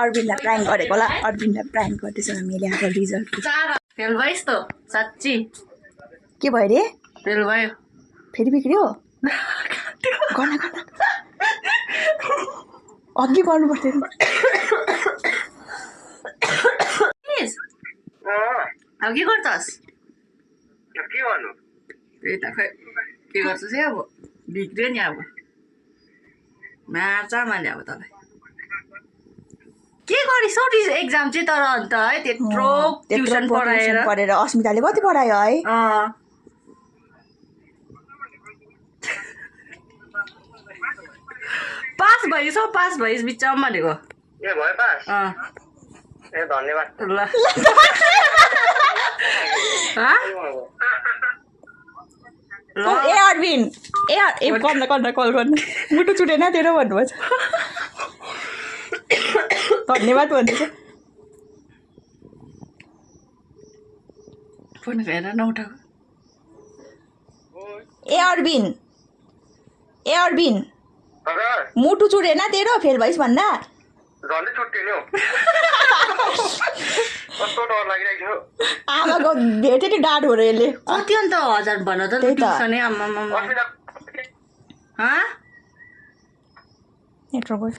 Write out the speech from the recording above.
अरविन्दलाई prank गरेको होला अरविन्दलाई prank गर्दैछ हामीले अब रिजल्ट फेल भइस् त साँच्ची के भयो रे फेल भयो फेरि बिग्रियो गर्न अघि गर्नु पर्थ्यो अब के गर्छस् के गर्नु त्यही त खै के गर्छस् है अब बिग्रियो नि अब मार्छ मैले अब तँलाई के गरिस् हौ एक्जाम चाहिँ तर अन्त है त्यत्रो ट्युसन पढेर अस्मिताले कति पढायो है पास भइस् हौ पास भइस् बिचमा भनेको ए भयो पास ए धन्यवाद ल ए अरविन ए कल गर्नु मुटु चुटेन तेरो भन्नुभएको छ धन्यवाद भन्दैछ फोन हेर नउठाएको ए अरविन मुटु चुटेन तेरो फेल भइस् भन्दा झन्डै छुट्यो नि हौ कस्तो डर लागिरहेको आमाको भेटे नि डाँट हो र यसले कति अन्त 1000 भन त ट्युसनै आम्मा नेटवर्क